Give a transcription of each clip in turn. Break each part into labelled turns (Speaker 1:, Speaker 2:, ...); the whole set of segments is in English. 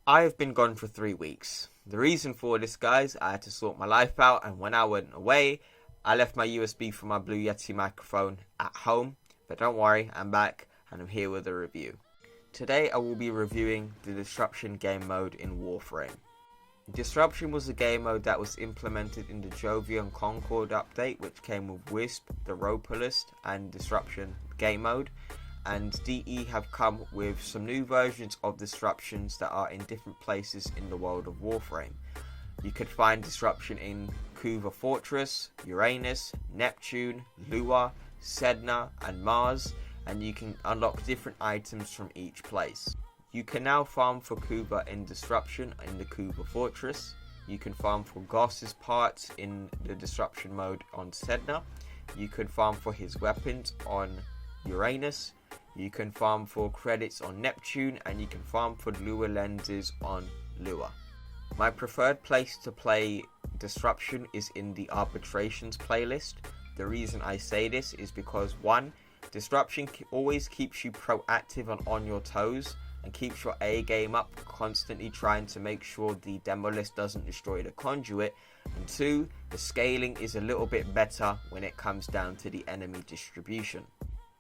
Speaker 1: I have been gone for 3 weeks. The reason for this, guys, I had to sort my life out, and when I went away, I left my USB for my Blue Yeti microphone at home. But don't worry, I'm back, and I'm here with a review. Today I will be reviewing the Disruption game mode in Warframe. Disruption was a game mode that was implemented in the Jovian Concord update, which came with Wisp, the Ropolist, and Disruption game mode. And DE have come with some new versions of Disruptions that are in different places in the world of Warframe. You could find Disruption in Kuva Fortress, Uranus, Neptune, Lua, Sedna, and Mars, and you can unlock different items from each place. You can now farm for Kuva in Disruption in the Kuva Fortress. You can farm for Goss's parts in the Disruption mode on Sedna. You can farm for his weapons on Uranus. You can farm for credits on Neptune, and you can farm for Lua lenses on Lua. My preferred place to play Disruption is in the Arbitrations playlist. The reason I say this is because 1. Disruption always keeps you proactive and on your toes, and keeps your A game up, constantly trying to make sure the Demolist doesn't destroy the conduit. And 2, the scaling is a little bit better when it comes down to the enemy distribution.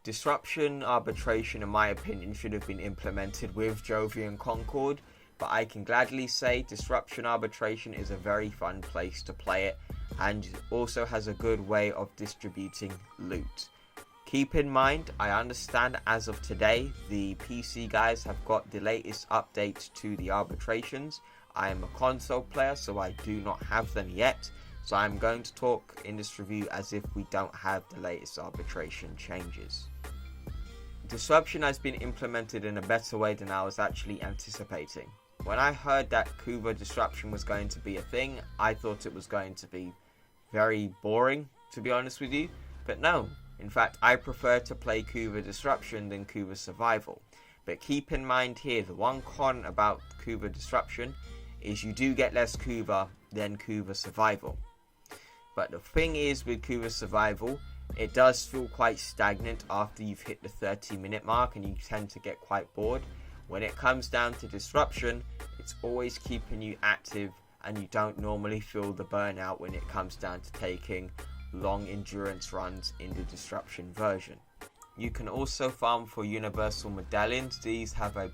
Speaker 1: Disruption Arbitration, in my opinion, should have been implemented with Jovian Concord, but I can gladly say Disruption Arbitration is a very fun place to play it, and also has a good way of distributing loot. Keep in mind, I understand as of today, the PC guys have got the latest updates to the arbitrations. I am a console player, so I do not have them yet. So I'm going to talk in this review as if we don't have the latest arbitration changes. Disruption has been implemented in a better way than I was actually anticipating. When I heard that Kuva Disruption was going to be a thing, I thought it was going to be very boring, to be honest with you. But no. In fact, I prefer to play Kuva Disruption than Kuva Survival. But keep in mind here, the one con about Kuva Disruption is you do get less Kuva than Kuva Survival. But the thing is with Kuva Survival, it does feel quite stagnant after you've hit the 30-minute mark, and you tend to get quite bored. When it comes down to Disruption, it's always keeping you active, and you don't normally feel the burnout when it comes down to taking long endurance runs in the Disruption version. You can also farm for universal medallions. These have a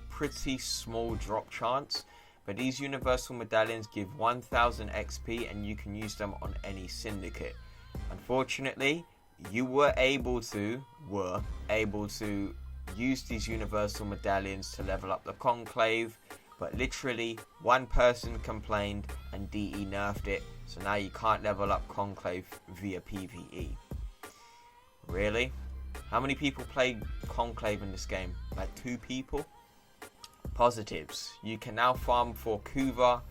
Speaker 1: pretty small drop chance, but these universal medallions give 1000 XP, and you can use them on any syndicate. Unfortunately, you were able to use these universal medallions to level up the Conclave, but literally one person complained and DE nerfed it, so now you can't level up Conclave via PvE. Really? How many people play Conclave in this game? Like 2 people? Positives. You can now farm for Kuva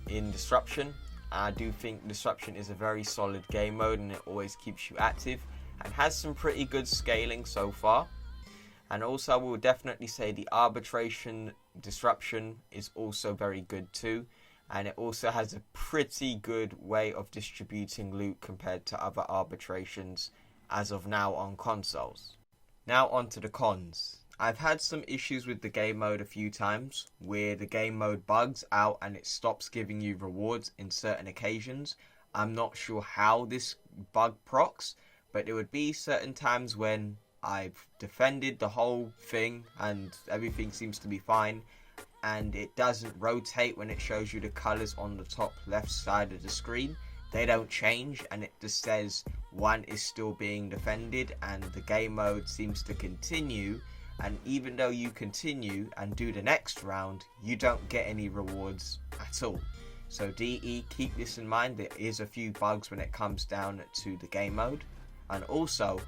Speaker 1: in Disruption. I do think Disruption is a very solid game mode, and it always keeps you active and has some pretty good scaling so far. And also I will definitely say the Arbitration Disruption is also very good too, and it also has a pretty good way of distributing loot compared to other arbitrations as of now on consoles. Now on to the cons. I've had some issues with the game mode a few times, where the game mode bugs out and it stops giving you rewards in certain occasions. I'm not sure how this bug procs, but there would be certain times when I've defended the whole thing and everything seems to be fine, and it doesn't rotate when it shows you the colours on the top left side of the screen. They don't change, and it just says one is still being defended, and the game mode seems to continue. And even though you continue and do the next round, you don't get any rewards at all. So DE, keep this in mind. There is a few bugs when it comes down to the game mode. And also,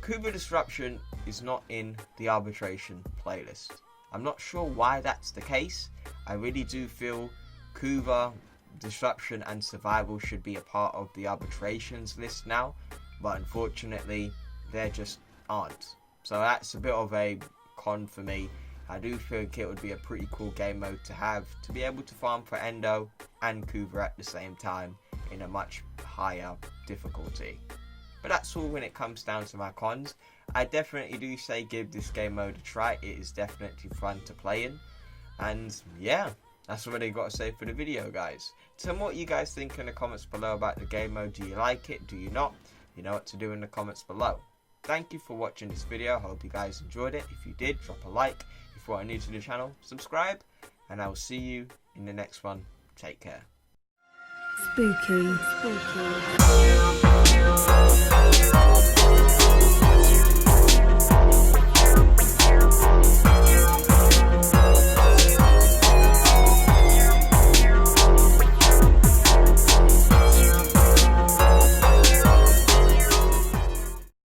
Speaker 1: Kuva Disruption is not in the arbitration playlist. I'm not sure why that's the case. I really do feel Kuva Disruption and Survival should be a part of the arbitrations list now, but unfortunately they just aren't. So that's a bit of a con for me. I do think it would be a pretty cool game mode to have, to be able to farm for Endo and Kuva at the same time in a much higher difficulty. But that's all when it comes down to my cons. I definitely do say give this game mode a try. It is definitely fun to play in. And yeah, that's what I got to say for the video, guys. Tell me what you guys think in the comments below about the game mode. Do you like it? Do you not? You know what to do in the comments below. Thank you for watching this video. I hope you guys enjoyed it. If you did, drop a like. If you are new to the channel, subscribe. And I will see you in the next one. Take care.
Speaker 2: Spooky.